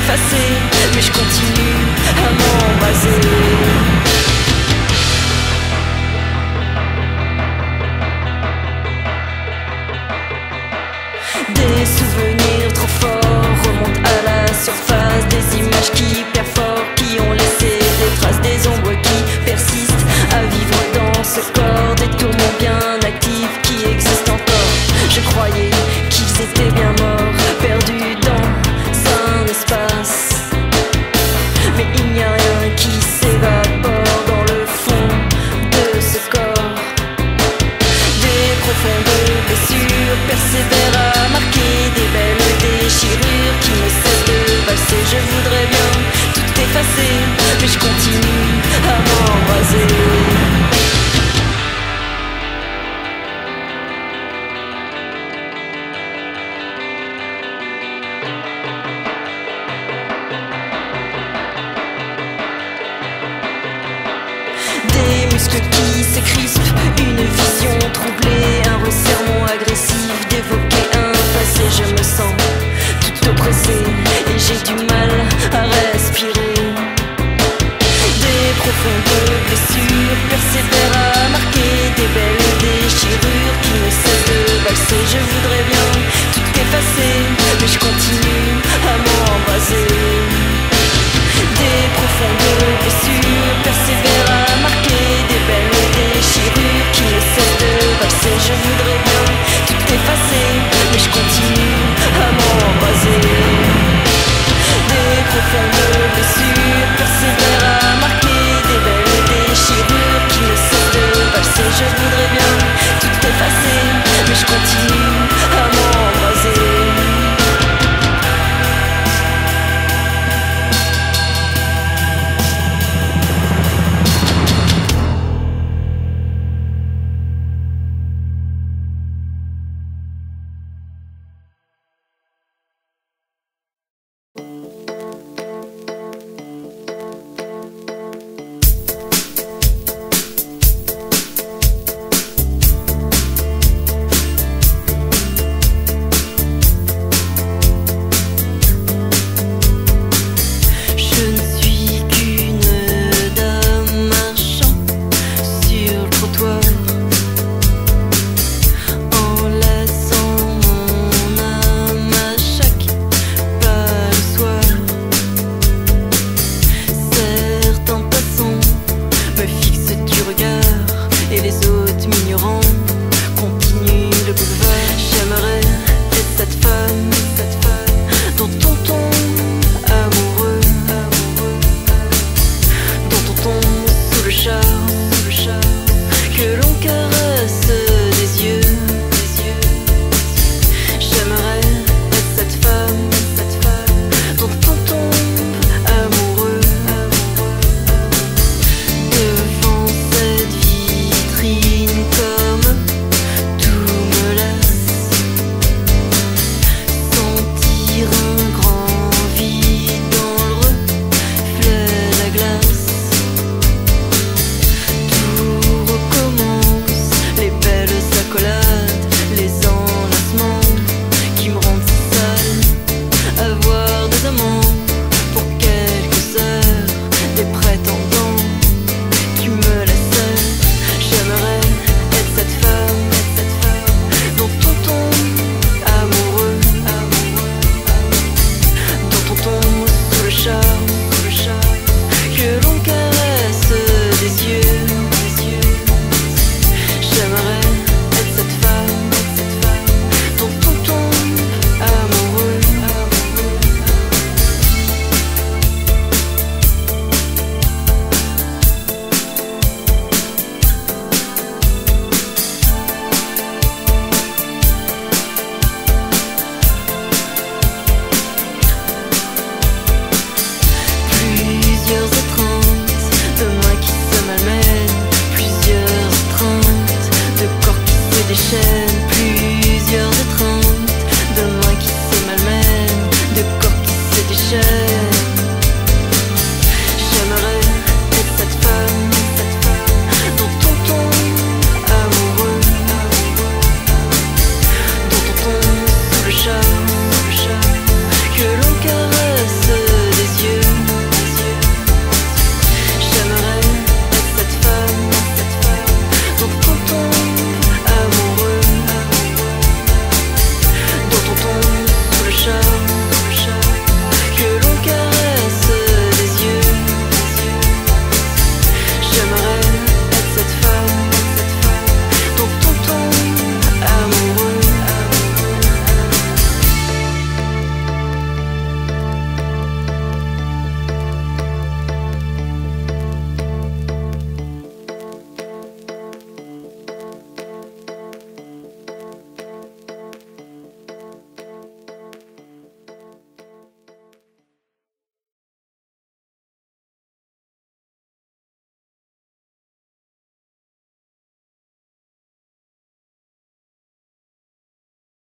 effacé, mais je continue à m'embraser. Des souvenirs trop forts remontent à la surface, des images qui perforent, qui ont laissé des traces, des ombres qui persistent à vivre dans ce corps, des tourments bien actifs qui existent encore. Je croyais qu'ils étaient bien morts, perdus dans un espace, mais il n'y a rien qui s'évapore dans le fond de ce corps. Des profondes blessures persévèrent à marquer des belles déchirures qui me cessent de valser. Je voudrais bien tout effacer, mais je continue à m'embraser. Des muscles qui se crispent, une vision troublée